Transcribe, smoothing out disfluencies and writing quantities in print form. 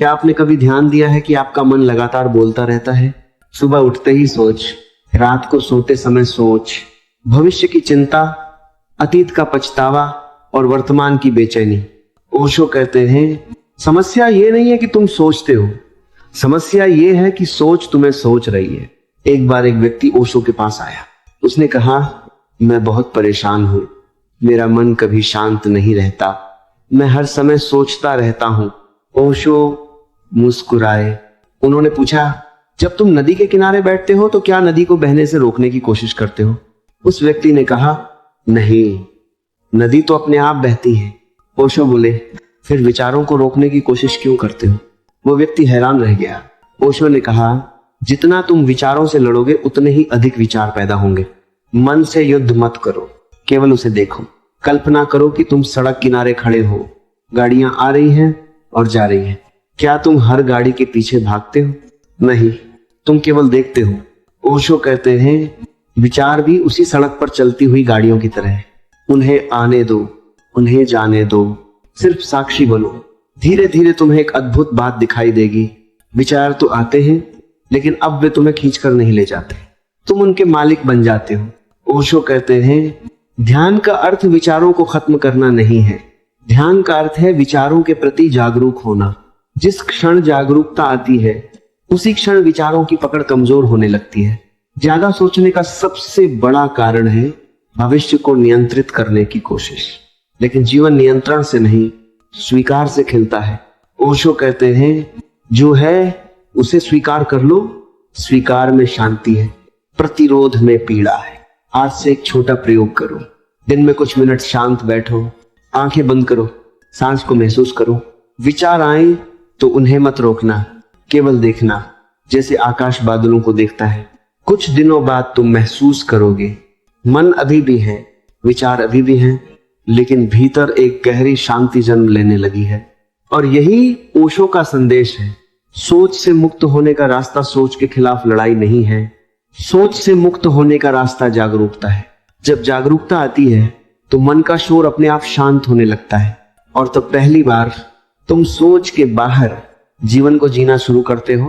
क्या आपने कभी ध्यान दिया है कि आपका मन लगातार बोलता रहता है? सुबह उठते ही सोच, रात को सोते समय सोच, भविष्य की चिंता, अतीत का पछतावा और वर्तमान की बेचैनी। ओशो कहते हैं, समस्या ये नहीं है कि तुम सोचते हो, समस्या ये है कि सोच तुम्हें सोच रही है। एक बार एक व्यक्ति ओशो के पास आया। उसने कहा, मैं बहुत परेशान हूं, मेरा मन कभी शांत नहीं रहता, मैं हर समय सोचता रहता हूं। ओशो मुस्कुराए। उन्होंने पूछा, जब तुम नदी के किनारे बैठते हो तो क्या नदी को बहने से रोकने की कोशिश करते हो? उस व्यक्ति ने कहा, नहीं, नदी तो अपने आप बहती है। ओशो बोले, फिर विचारों को रोकने की कोशिश क्यों करते हो? वो व्यक्ति हैरान रह गया। ओशो ने कहा, जितना तुम विचारों से लड़ोगे उतने ही अधिक विचार पैदा होंगे। मन से युद्ध मत करो, केवल उसे देखो। कल्पना करो कि तुम सड़क किनारे खड़े हो, गाड़ियां आ रही हैं और जा रही हैं। क्या तुम हर गाड़ी के पीछे भागते हो? नहीं, तुम केवल देखते हो। ओशो कहते हैं, विचार भी उसी सड़क पर चलती हुई गाड़ियों की तरह है। उन्हें आने दो, उन्हें जाने दो, सिर्फ साक्षी बनो। धीरे धीरे तुम्हें एक अद्भुत बात दिखाई देगी। विचार तो आते हैं, लेकिन अब वे तुम्हें खींचकर नहीं ले जाते, तुम उनके मालिक बन जाते हो। ओशो कहते हैं, ध्यान का अर्थ विचारों को खत्म करना नहीं है, ध्यान का अर्थ है विचारों के प्रति जागरूक होना। जिस क्षण जागरूकता आती है उसी क्षण विचारों की पकड़ कमजोर होने लगती है। ज्यादा सोचने का सबसे बड़ा कारण है भविष्य को नियंत्रित करने की कोशिश, लेकिन जीवन नियंत्रण से नहीं, स्वीकार से खिलता है। ओशो कहते हैं, जो है उसे स्वीकार कर लो, स्वीकार में शांति है, प्रतिरोध में पीड़ा है। आज से एक छोटा प्रयोग करो, दिन में कुछ मिनट शांत बैठो, आंखें बंद करो, सांस को महसूस करो। विचार आए तो उन्हें मत रोकना, केवल देखना, जैसे आकाश बादलों को देखता है। कुछ दिनों बाद तुम महसूस करोगे, मन अभी भी है, विचार अभी भी हैं, लेकिन भीतर एक गहरी शांति जन्म लेने लगी है। और यही ओशो का संदेश है। सोच से मुक्त होने का रास्ता सोच के खिलाफ लड़ाई नहीं है, सोच से मुक्त होने का रास्ता जागरूकता है। जब जागरूकता आती है तो मन का शोर अपने आप शांत होने लगता है, और तब पहली बार तुम सोच के बाहर जीवन को जीना शुरू करते हो।